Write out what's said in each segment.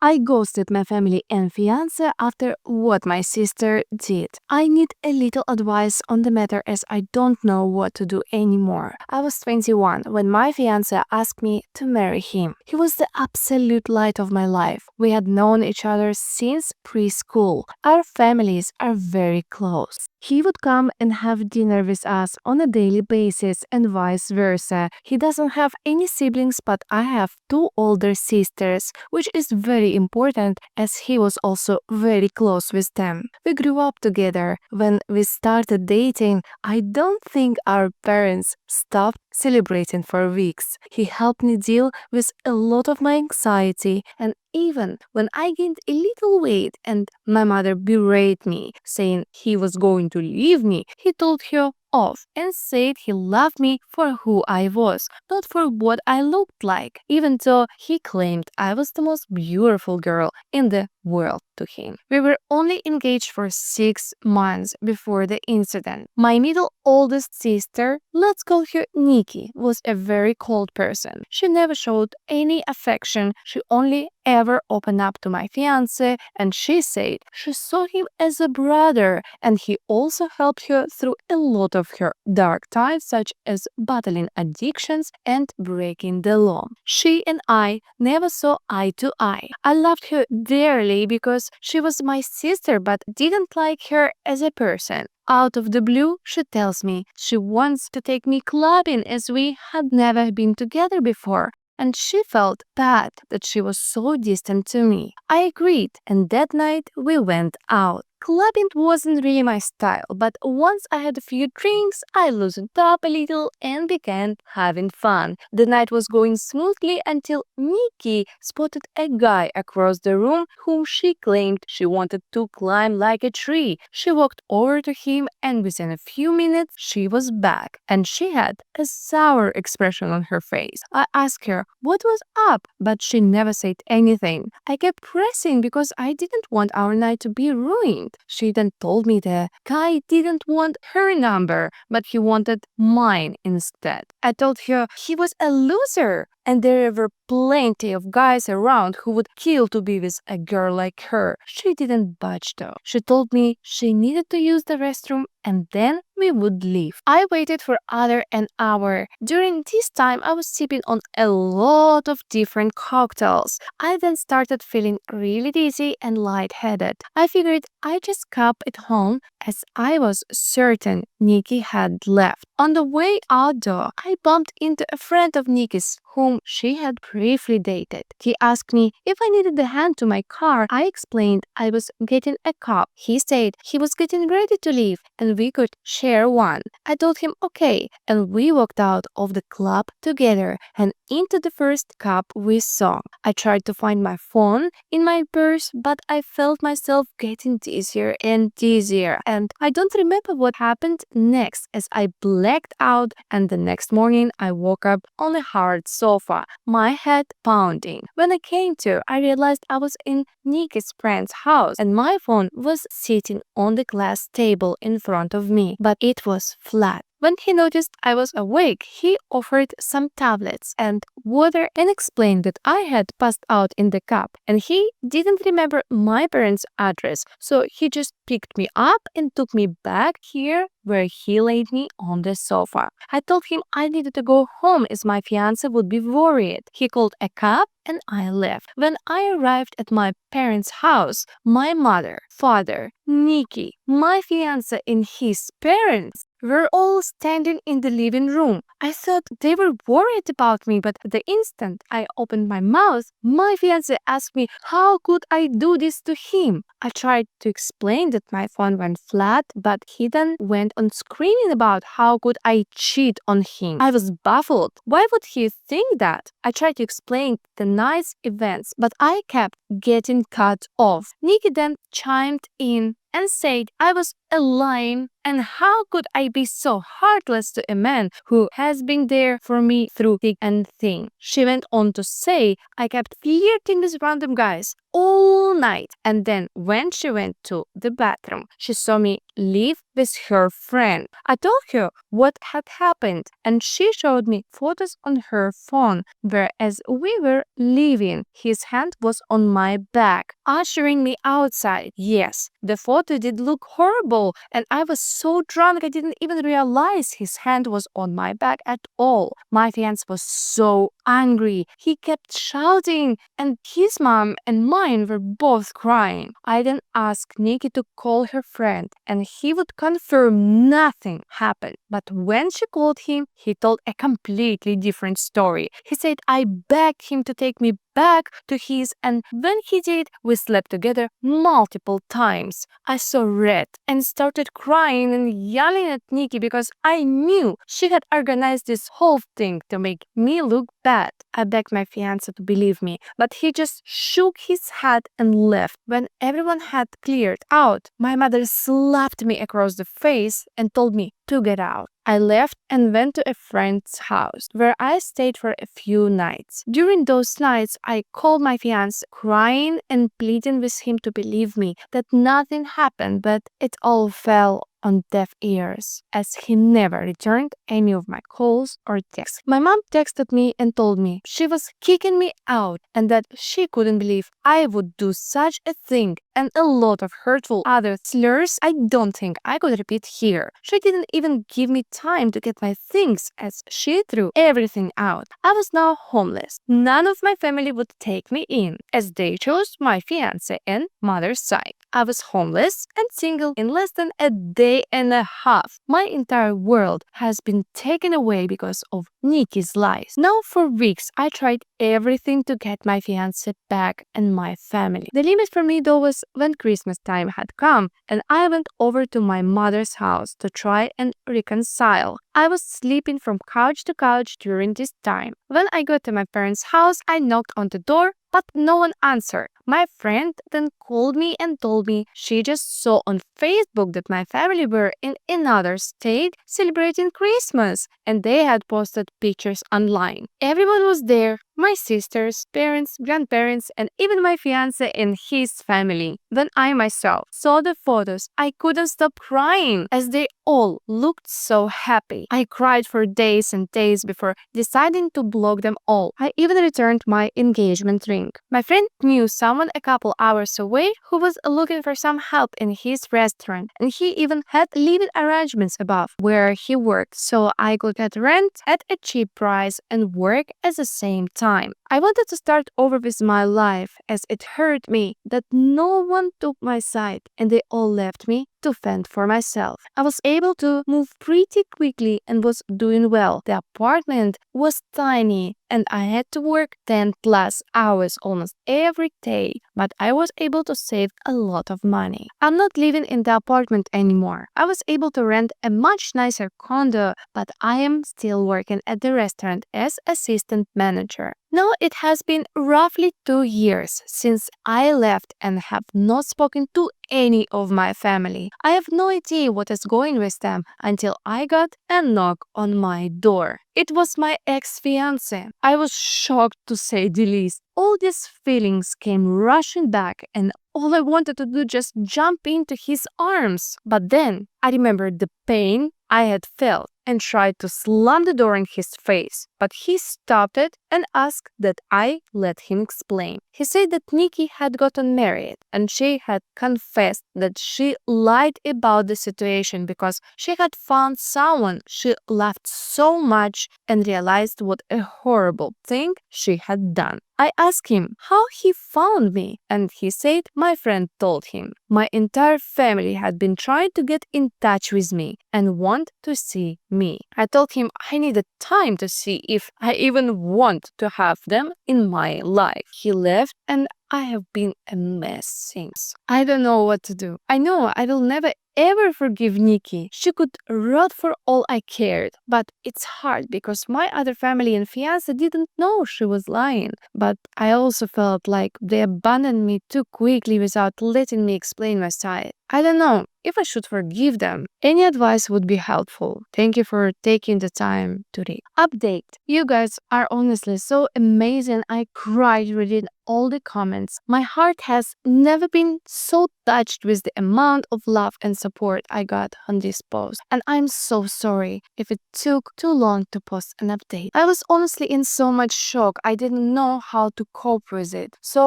I ghosted my family and fiancé after what my sister did. I need a little advice on the matter as I don't know what to do anymore. I was 21 when my fiancé asked me to marry him. He was the absolute light of my life. We had known each other since preschool. Our families are very close. He would come and have dinner with us on a daily basis and vice versa. He doesn't have any siblings, but I have two older sisters, which is very important as he was also very close with them. We grew up together. When we started dating, I don't think our parents stopped celebrating for weeks. He helped me deal with a lot of my anxiety, and even when I gained a little weight and my mother berated me, saying he was going to leave me, he told her off and said he loved me for who I was, not for what I looked like, even though he claimed I was the most beautiful girl in the world to him. We were only engaged for 6 months before the incident. My middle oldest sister, let's call her Nikki, was a very cold person. She never showed any affection. She only ever opened up to my fiancé, and she said she saw him as a brother, and he also helped her through a lot of her dark times, such as battling addictions and breaking the law. She and I never saw eye to eye. I loved her dearly because she was my sister, but didn't like her as a person. Out of the blue, she tells me she wants to take me clubbing as we had never been together before, and she felt bad that she was so distant to me. I agreed, and that night we went out. Clubbing wasn't really my style, but once I had a few drinks, I loosened up a little and began having fun. The night was going smoothly until Nikki spotted a guy across the room whom she claimed she wanted to climb like a tree. She walked over to him, and within a few minutes, she was back, and she had a sour expression on her face. I asked her what was up, but she never said anything. I kept pressing because I didn't want our night to be ruined. She then told me the guy didn't want her number, but he wanted mine instead. I told her he was a loser, and there were plenty of guys around who would kill to be with a girl like her. She didn't budge though. She told me she needed to use the restroom and then we would leave. I waited for other an hour. During this time, I was sipping on a lot of different cocktails. I then started feeling really dizzy and lightheaded. I figured I'd just cab it home as I was certain Nikki had left. On the way out though, I bumped into a friend of Nikki's whom she had briefly dated. He asked me if I needed a hand to my car. I explained I was getting a cab. He said he was getting ready to leave and we could share one. I told him okay, and we walked out of the club together and into the first cab we saw. I tried to find my phone in my purse, but I felt myself getting dizzier and dizzier, and I don't remember what happened next as I blacked out, and the next morning I woke up on a hard sofa, my head pounding. When I came to, I realized I was in Nikki's friend's house and my phone was sitting on the glass table in front of me, but it was flat. When he noticed I was awake, he offered some tablets and water and explained that I had passed out in the cab and he didn't remember my parents' address, so he just picked me up and took me back here where he laid me on the sofa. I told him I needed to go home as my fiancé would be worried. He called a cab and I left. When I arrived at my parents' house, my mother, father, Nikki, my fiancé and his parents were all standing in the living room. I thought they were worried about me, but the instant I opened my mouth, my fiancé asked me how could I do this to him. I tried to explain that my phone went flat, but he then went on screaming about how could I cheat on him. I was baffled. Why would he think that? I tried to explain the nice events, but I kept getting cut off. Nikki then chimed in and said I was a lion, and how could I be so heartless to a man who has been there for me through thick and thin. She went on to say I kept flirting with random guys all night, and then when she went to the bathroom, she saw me live with her friend. I told her what had happened, and she showed me photos on her phone where, as we were leaving, his hand was on my back, ushering me outside. Yes, the photo did look horrible, and I was so drunk I didn't even realize his hand was on my back at all. My fiance was so angry. He kept shouting, and his mom and mine were both crying. I then asked Nikki to call her friend, and he would confirm nothing happened. But when she called him, he told a completely different story. He said I begged him to take me back to his, and when he did, we slept together multiple times. I saw red and started crying and yelling at Nikki because I knew she had organized this whole thing to make me look bad. I begged my fiancé to believe me, but he just shook his head and left. When everyone had cleared out, my mother slapped me across the face and told me to get out. I left and went to a friend's house where I stayed for a few nights. During those nights, I called my fiancé, crying and pleading with him to believe me that nothing happened, but it all fell on deaf ears, as he never returned any of my calls or texts. My mom texted me and told me she was kicking me out and that she couldn't believe I would do such a thing, and a lot of hurtful other slurs I don't think I could repeat here. She didn't even give me time to get my things, as she threw everything out. I was now homeless. None of my family would take me in, as they chose my fiancé and mother's side. I was homeless and single in less than a day and a half. My entire world has been taken away because of Nikki's lies. Now for weeks I tried everything to get my fiancé back and my family. The limit for me though was when Christmas time had come and I went over to my mother's house to try and reconcile. I was sleeping from couch to couch during this time. When I got to my parents' house, I knocked on the door, but no one answered. My friend then called me and told me she just saw on Facebook that my family were in another state celebrating Christmas, and they had posted pictures online. Everyone was there, my sisters, parents, grandparents, and even my fiancé and his family. When I myself saw the photos, I couldn't stop crying as they all looked so happy. I cried for days and days before deciding to block them all. I even returned my engagement ring. My friend knew someone a couple hours away who was looking for some help in his restaurant, and he even had living arrangements above where he worked, so I could get rent at a cheap price and work at the same time. I wanted to start over with my life, as it hurt me that no one took my side and they all left me to fend for myself. I was able to move pretty quickly and was doing well. The apartment was tiny and I had to work 10 plus hours almost every day, but I was able to save a lot of money. I'm not living in the apartment anymore. I was able to rent a much nicer condo, but I am still working at the restaurant as assistant manager. Now it has been roughly 2 years since I left and have not spoken to any of my family. I have no idea what is going with them until I got a knock on my door. It was my ex-fiancé. I was shocked, to say the least. All these feelings came rushing back and all I wanted to do just jump into his arms. But then I remembered the pain I had felt and tried to slam the door in his face, but he stopped it and asked that I let him explain. He said that Nikki had gotten married and she had confessed that she lied about the situation because she had found someone she loved so much and realized what a horrible thing she had done. I asked him how he found me, and he said my friend told him. My entire family had been trying to get in touch with me and want to see me. I told him I needed time to see if I even want to have them in my life. He left and I have been a mess since. I don't know what to do. I know I will never ever forgive Nikki. She could rot for all I cared, but it's hard because my other family and fiancé didn't know she was lying. But I also felt like they abandoned me too quickly without letting me explain my side. I don't know if I should forgive them. Any advice would be helpful. Thank you for taking the time to read. Update. You guys are honestly so amazing. I cried reading all the comments. My heart has never been so touched with the amount of love and support I got on this post. And I'm so sorry if it took too long to post an update. I was honestly in so much shock. I didn't know how to cope with it. So,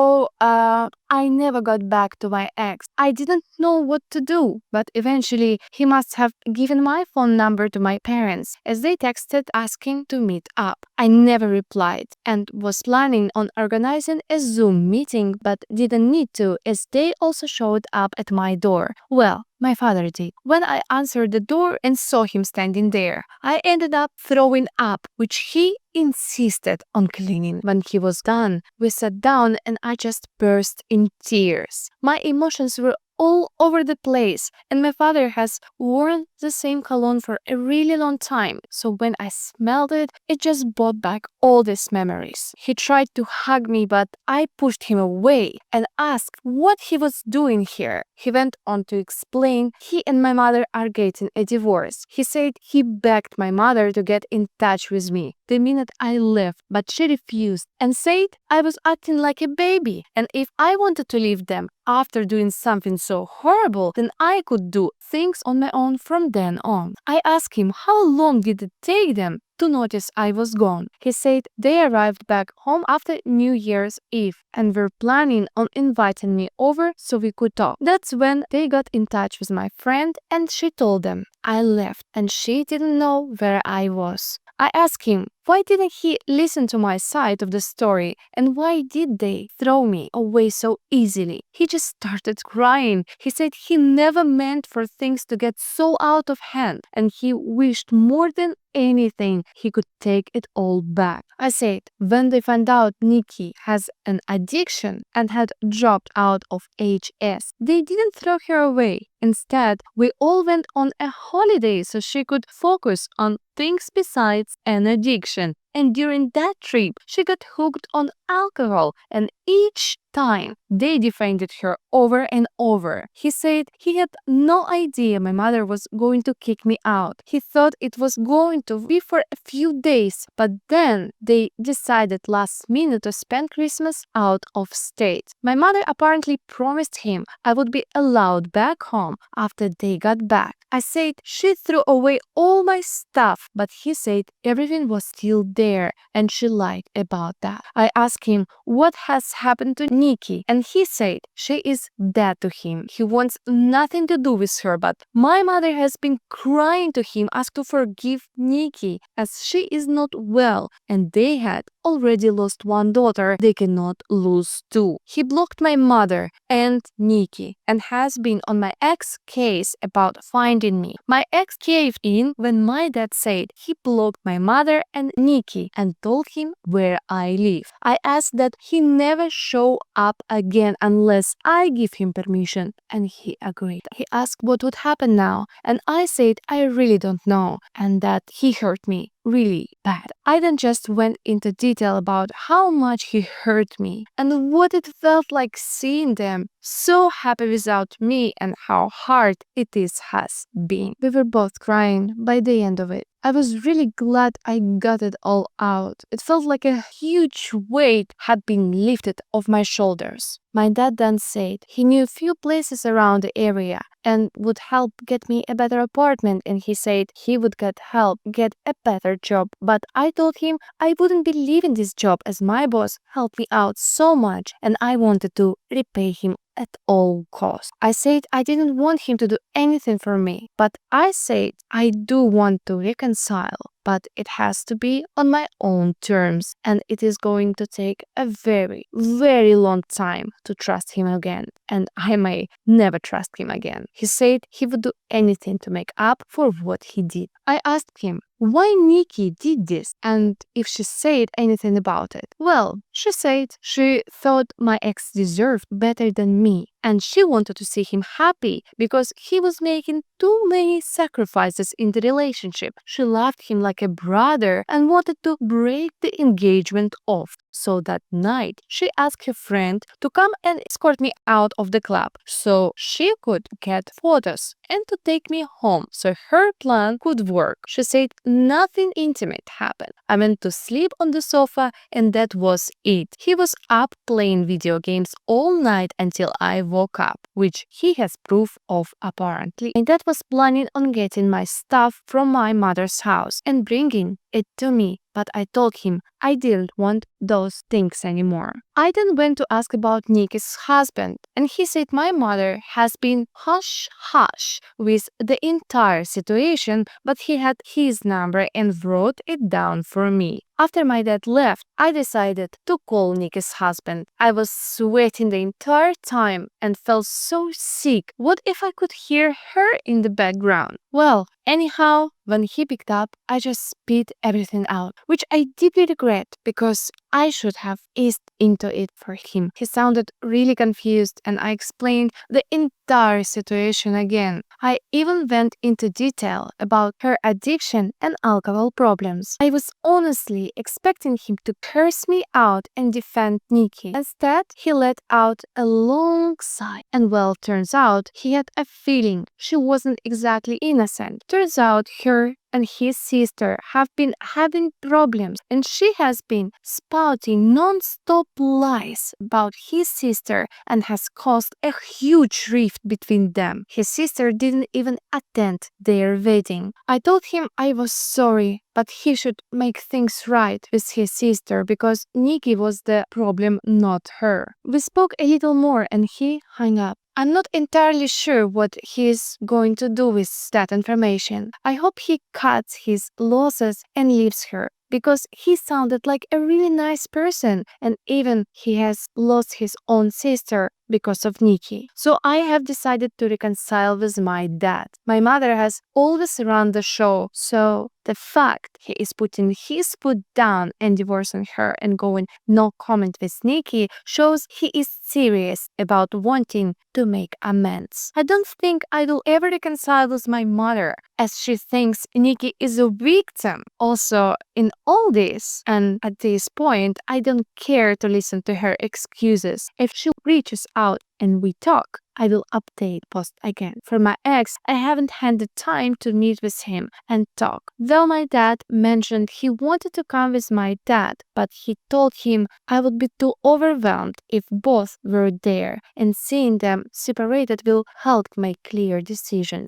I never got back to my ex. I didn't know what to do, but eventually he must have given my phone number to my parents as they texted asking to meet up. I never replied and was planning on organizing a Zoom meeting but didn't need to as they also showed up at my door. Well, my father did. When I answered the door and saw him standing there, I ended up throwing up, which he insisted on cleaning. When he was done, we sat down and I just burst in tears. My emotions were all over the place, and my father has worn the same cologne for a really long time, so when I smelled it, it just brought back all these memories. He tried to hug me, but I pushed him away and asked what he was doing here. He went on to explain he and my mother are getting a divorce. He said he begged my mother to get in touch with me the minute I left, but she refused and said I was acting like a baby, and if I wanted to leave them after doing something so horrible, then I could do things on my own from then on. I asked him how long did it take them to notice I was gone. He said they arrived back home after New Year's Eve and were planning on inviting me over so we could talk. That's when they got in touch with my friend and she told them I left and she didn't know where I was. I asked him why didn't he listen to my side of the story and why did they throw me away so easily. He just started crying. He said he never meant for things to get so out of hand and he wished more than anything he could take it all back. I said when they found out Nikki has an addiction and had dropped out of HS, they didn't throw her away. Instead, we all went on a holiday so she could focus on things besides an addiction. And during that trip, she got hooked on alcohol, and each time they defended her over and over. He said he had no idea my mother was going to kick me out. He thought it was going to be for a few days, but then they decided last minute to spend Christmas out of state. My mother apparently promised him I would be allowed back home after they got back. I said she threw away all my stuff, but he said everything was still there and she lied about that. I asked him what has happened to Nikki and he said she is dead to him. He wants nothing to do with her, but my mother has been crying to him ask to forgive Nikki as she is not well and they had already lost one daughter. They cannot lose two. He blocked my mother and Nikki and has been on my ex case about finding me. My ex caved in when my dad said he blocked my mother and Nikki and told him where I live. I asked that he never show up again unless I give him permission and he agreed. He asked what would happen now and I said I really don't know and that he hurt me really bad. I then just went into detail about how much he hurt me and what it felt like seeing them so happy without me and how hard it has been. We were both crying by the end of it. I was really glad I got it all out. It felt like a huge weight had been lifted off my shoulders. My dad then said he knew a few places around the area and would help get me a better apartment, and he said he would help get a better job. But I told him I wouldn't be leaving this job as my boss helped me out so much and I wanted to repay him at all costs. I said I didn't want him to do anything for me, but I said I do want to reconcile, but it has to be on my own terms and it is going to take a very, very long time to trust him again and I may never trust him again. He said he would do anything to make up for what he did. I asked him why Nikki did this and if she said anything about it. Well, she said she thought my ex deserved better than me and she wanted to see him happy because he was making too many sacrifices in the relationship. She loved him like a brother and wanted to break the engagement off. So that night, she asked her friend to come and escort me out of the club so she could get photos and to take me home so her plan could work. She said nothing intimate happened. I went to sleep on the sofa and that was it. He was up playing video games all night until I woke up, which he has proof of apparently. And that was planning on getting my stuff from my mother's house and bringing it to me, but I told him I didn't want those things anymore. I then went to ask about Nikki's husband, and he said my mother has been hush-hush with the entire situation, but he had his number and wrote it down for me. After my dad left, I decided to call Nikki's husband. I was sweating the entire time and felt so sick. What if I could hear her in the background? Well, anyhow, when he picked up, I just spit everything out, which I deeply regret because I should have eased into it for him. He sounded really confused and I explained the entire situation again. I even went into detail about her addiction and alcohol problems. I was honestly expecting him to curse me out and defend Nikki. Instead, he let out a long sigh. And well, turns out he had a feeling she wasn't exactly innocent. Turns out her and his sister have been having problems and she has been spouting non-stop lies about his sister and has caused a huge rift between them. His sister didn't even attend their wedding. I told him I was sorry, but he should make things right with his sister because Nikki was the problem, not her. We spoke a little more and he hung up. I'm not entirely sure what he's going to do with that information. I hope he cuts his losses and leaves her, because he sounded like a really nice person and even he has lost his own sister because of Nikki. So I have decided to reconcile with my dad. My mother has always run the show, so the fact he is putting his foot down and divorcing her and going no comment with Nikki shows he is serious about wanting to make amends. I don't think I will ever reconcile with my mother, as she thinks Nikki is a victim also in all this, and at this point I don't care to listen to her excuses. If she reaches out and we talk, I will update post again. For my ex, I haven't had the time to meet with him and talk. Though my dad mentioned he wanted to come with my dad, but he told him I would be too overwhelmed if both were there, and seeing them separated will help make clear decisions.